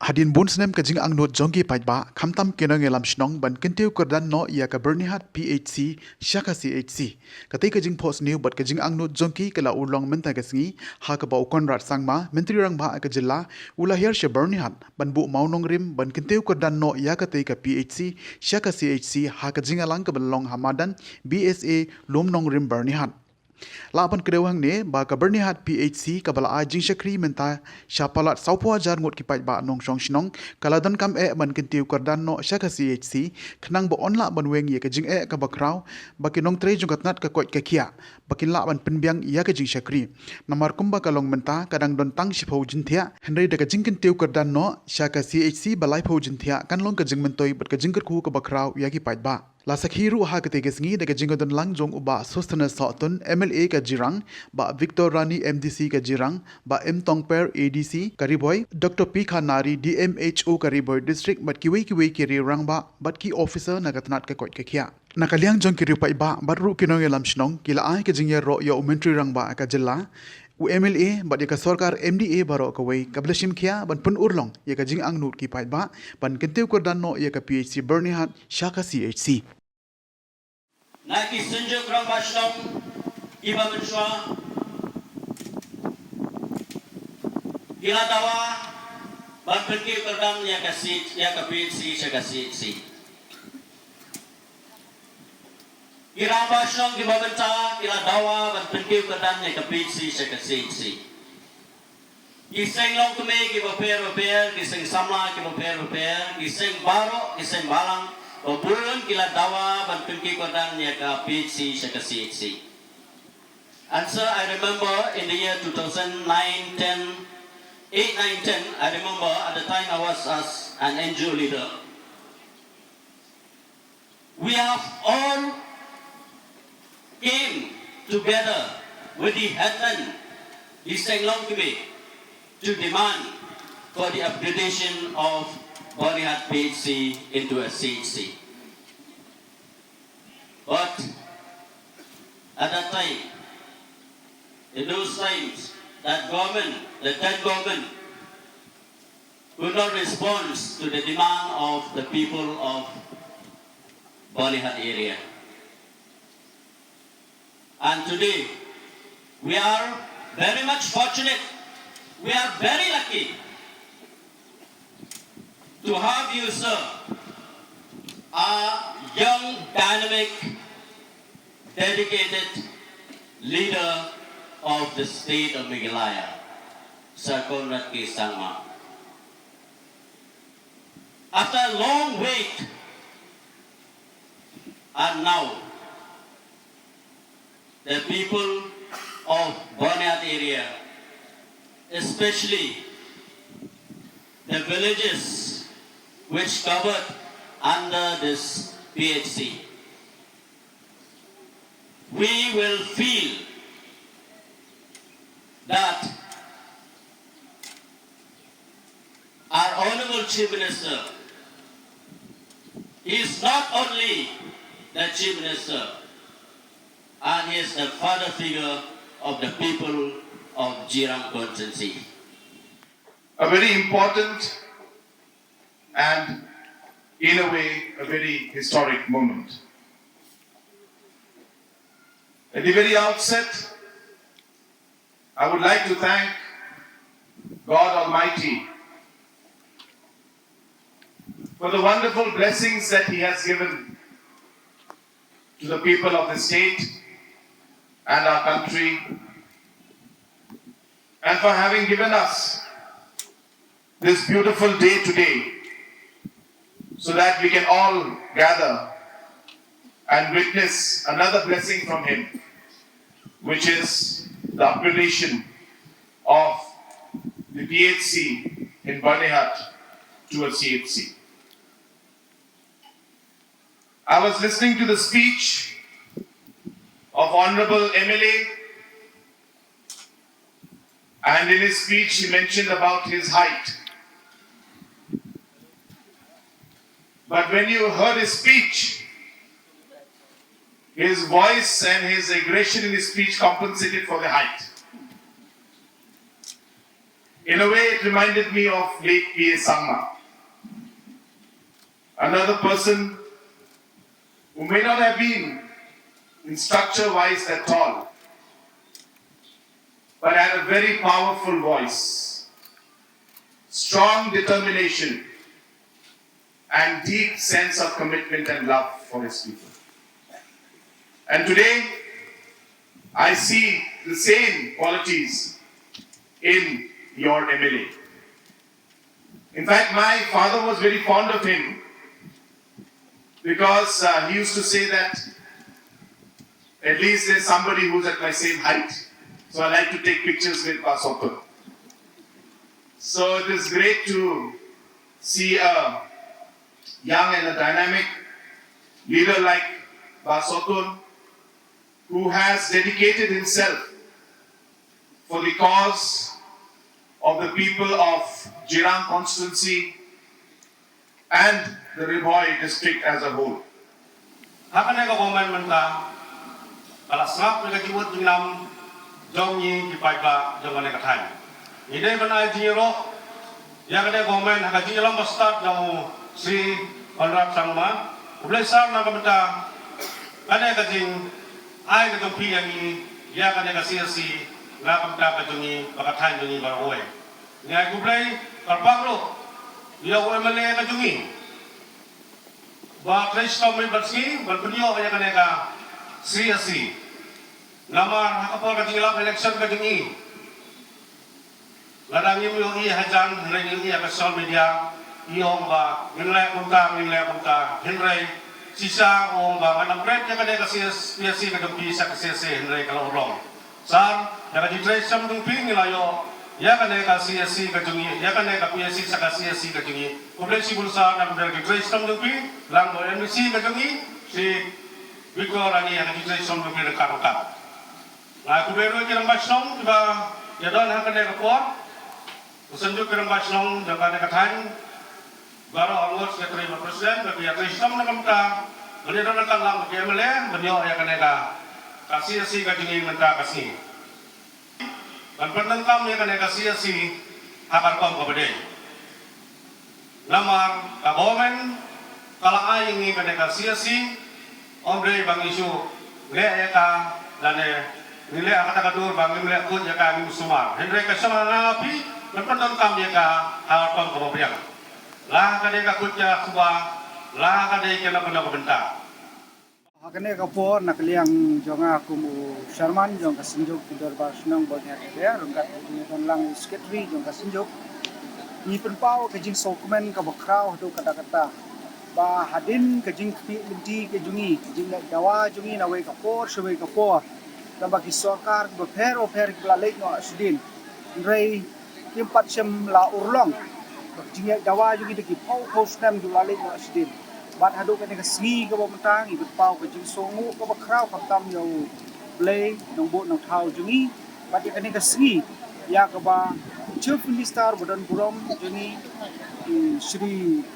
Hadin bunsnem kajing angnut jonggi paidbah khamtam kenong elam shnong ban kyntiew kyrdan no ïaka Byrnihat PHC CHC katai jingphohsniew bat kajing angnut jongki kala Urlong Myntri kasngi ha ka ba ukonrat sangma Myntri Rangbah ka jilla hiar Byrnihat ban bu maunong rim ban kyntiew kyrdan no ïaka ka PHC CHC ha ka jingalang ka balong hamadan BSA lomnong rim Byrnihat Laban kedewang ne ba ka Byrnihat PHC kabala a jing shakri menta shapalat saupo jar ngot ki paidbah nong shong shnong kaladan kam ban kyntiew kyrdan no CHC khnang bo onla ban weng ye ka jing ka bakraw ba kinong tre jungat nat ka kot ka kia bakin la ban penbyang ya ka jing shakri namar kumba kalong menta kadang don tang shipho jinthia henry de ka jing kyntiew kyrdan no CHC balai pho jinthia kan long ka jing mentoi bat ka jing ku ka bakraw ya ki paidbah La sakhiru ha kate gesngi daga jingodon langjong uba sostana sotun MLA ka jirang ba Victor Rani MDC ka jirang ba M Tongper ADC kariboy Dr P Khanari DMHO kariboy district bat kiwi kiri rangba bat ki officer nagatnat ka kot ka khia nakaliang jong kiri pa iba batru kinong elam shnong kila ai ka jingya ro ya Myntri Rangbah ka jilla u MLA bat ya ka sarkar MDA baro ka wei kablashim khia ban pun urlong ya ka jing angnut ki paidbah ban kyntiew kyrdan no ya ka PHC Byrnihat CHC Naki sunjuk rang bashnong iba menshwa gila tawa ban kyntiew kyrdan ya ka PHC CHC gila bashnong iba menta gila tawa ban kyntiew kyrdan ya ka PHC CHC giseng long kume iba per giseng samla iba per giseng baro giseng balang Obulun kila dawa ban kyntiew kyrdan ya ka PHC CHC. And so I remember in the year 2009, 10, 8, 9, 10, I remember at the time I was as an NGO leader. We have all came together with the headman, the Senglong Committee, to demand for the upgradation of Byrnihat PHC into a CHC. But at that time, in those times, that government, the then government, could not respond to the demand of the people of Byrnihat area. And today, we are very much fortunate, we are very lucky to have you, sir, a young, dynamic, dedicated leader of the state of Meghalaya, Sir Conrad K. Sangma. After a long wait, and now, the people of Byrnihat area, especially the villages which covered under this PHC, we will feel that our Honorable Chief Minister is not only the Chief Minister, and he is the father figure of the people of Jirang constituency. A very important and, in a way, a very historic moment. At the very outset, I would like to thank God Almighty for the wonderful blessings that He has given to the people of the state and our country, and for having given us this beautiful day today, so that we can all gather and witness another blessing from Him, which is the upgradation of the PHC in Byrnihat to a CHC. I was listening to the speech of Honorable MLA, and in his speech he mentioned about his height. But when you heard his speech, his voice and his aggression in his speech compensated for the height. In a way, it reminded me of late P.S. Sangma, another person who may not have been in structure-wise at all, but had a very powerful voice, strong determination, and deep sense of commitment and love for his people. And today, I see the same qualities in your MLA. In fact, my father was very fond of him because he used to say that at least there's somebody who's at my same height. So I like to take pictures with Mawphor. So it is great to see a young and a dynamic leader like Mawphor, who has dedicated himself for the cause of the people of Jirang constituency and the Riboy district as a whole. Hakane ka gomen menta kala snap ka jiwot dinam jongyi ki paidbah jongane ka thai ide bana jiro ya kade gomen haka jilam start jamu si Konrad Sangma ublesar na kamta kade ka jing ai ka jong pi yang ya kade ka si na kamta ka jongi baka thai jongi baroe ngai kublai karpagro ya wo mele ka jongi ba Krishna may bersi berpenyo kaya kaneka CSC nama kapal kajilap election kajingi ladang yung hajan ring yung ka social media iyong ba nilay punta hinray sisa ong ba manang red ya kaneka CSC kadumpi sa CSC hinray ka Urlong sar ya kajitray sam dungpi nilayo ya kaneka CSC kajungi ya kaneka PHC sa CSC kajungi kumplay si bulsa na kumplay kajitray sam dungpi lang mo MBC kajungi si Victor ani yang kajitray sam dungpi nagkakangkat na kumplay ro kirang basnong diba ya doon hang kaneka po usanjuk kirang basnong yang kaneka than baro almost ya terima presiden bagi ya Krishna na kamta baliran na lang kay MLA banyo ya kaneka CSC kajungi menta kasi dan penentang yang kena kasih hakar kom kepada namar kagomen kalau aing ini kena kasih omre bang isu ïaka dan nilai kata kadur bang nilai pun ya kami musumar hendra kasama napi dan penentang ya ka hakar kom kepada lah kena kakutnya kubah lah kena kena bentar Hakane kapor nakliang jonga kumu Sharman jong kasinjuk tidor basnong Byrnihat ya rungkat jong lang secretary jong kasinjuk ni penpau kejing dokumen ka bakrau do kata-kata ba hadin kejing linti kejungi kejing dawa jungi nawe kapor sewe kapor ta bagi sarkar ba phero pher kla lek no asdin rei kimpat sem la Urlong kejing dawa jungi de ki pau stem du la lek no asdin bat haduk kene kasngi ka bamtang ibut pau ka jing songu ka bakrau kamtam yo blay nong bo nong thau jungi bat kene kasngi ya ka ba chief minister bodan burom jungi Shri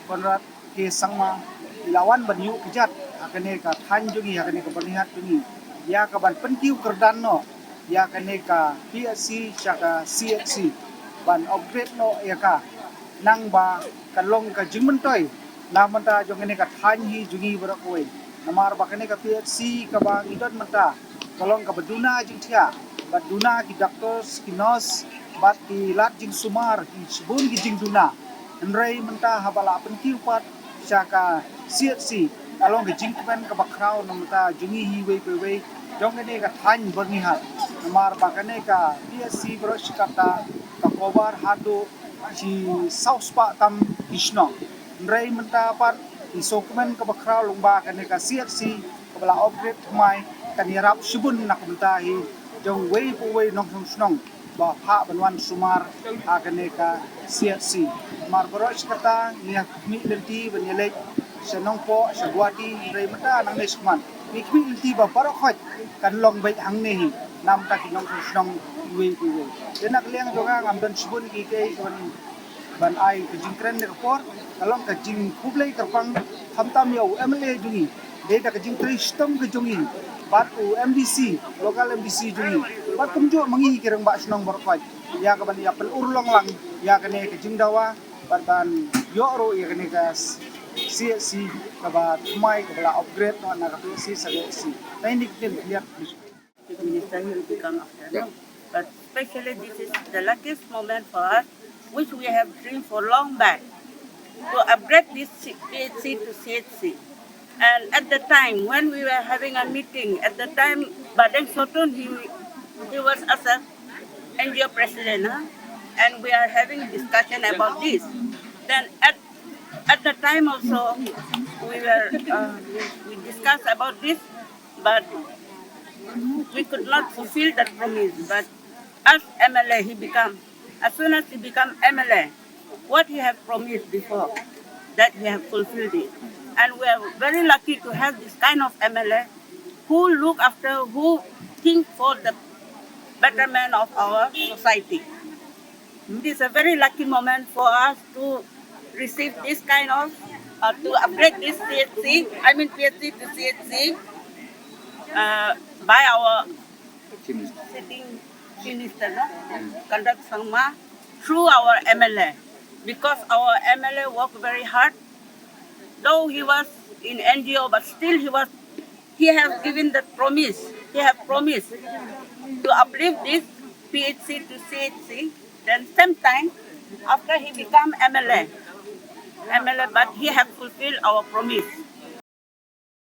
Konrad ke Sangma lawan banyu kejat akane ka than jungi akane ka Byrnihat jungi ya ka ban pentiu kyrdan no ya kane ka PHC chaka CHC ban upgrade no ya ka nang ba kalong ka jingmentoy namanta jong ini ka thanhi jungi berakoi namar bakane ka PHC ka bang idon menta kolong ka baduna jingthia baduna ki doctors ki nurse bat ki lat jing sumar ki sibun ki jing duna enrei menta habala pentiu pat saka CHC along ka jingpen ka bakrau namanta jungi hi we jong ini ka than Byrnihat namar bakane ka PHC beroskata ka kobar hadu si sauspa tam isno Ray mentapat isokumen ke bakrau lungba kane ka CHC kabala upgrade mai kanirap sibun nak mentahi jong wei pu wei nong snong ba pha banwan sumar akane ka CHC mar boros kata niak mi lenti benelek senong po segwati ray menta nang nesman mi lenti ba barokhat kan long bai hang nehi nam ta kinong snong wei pu wei denak liang jonga ngamdan sibun ki ke ban ai kejing kren ne kapor kalong kejing kublai kerpang hamtam yo MLA jungi de da kejing kristem kejungi bat u MDC lokal MDC jungi bat kumjo mangi kirang ba snong borkai ya ka ban ya pen urlong lang ya ka ne ka jingdawa ban yo ro ya ka ne ka CSC ka ba tumay ka bala upgrade no na ka PHC sa CSC na hindi din lihat Minister will become after. No? But especially this is the luckiest moment for us, which we have dreamed for long back, to upgrade this PHC to CHC. And at the time, when we were having a meeting, at the time, Badeng Sotun, he was as a NGO president, huh? And we are having discussion about this. Then at the time also, we discussed about this, but we could not fulfill that promise. But as MLA, as soon as he became MLA, what he had promised before, that he have fulfilled it. And we are very lucky to have this kind of MLA who look after, who think for the betterment of our society. It is a very lucky moment for us to receive this kind of, to upgrade this PHC to CHC, by our sitting minister, no? Kyrdan Sangma, through our MLA. Because our MLA worked very hard, though he was in NGO, but still he has given the promise. He has promised to uplift this PHC to CHC. Then same time, after he become MLA, but he has fulfilled our promise.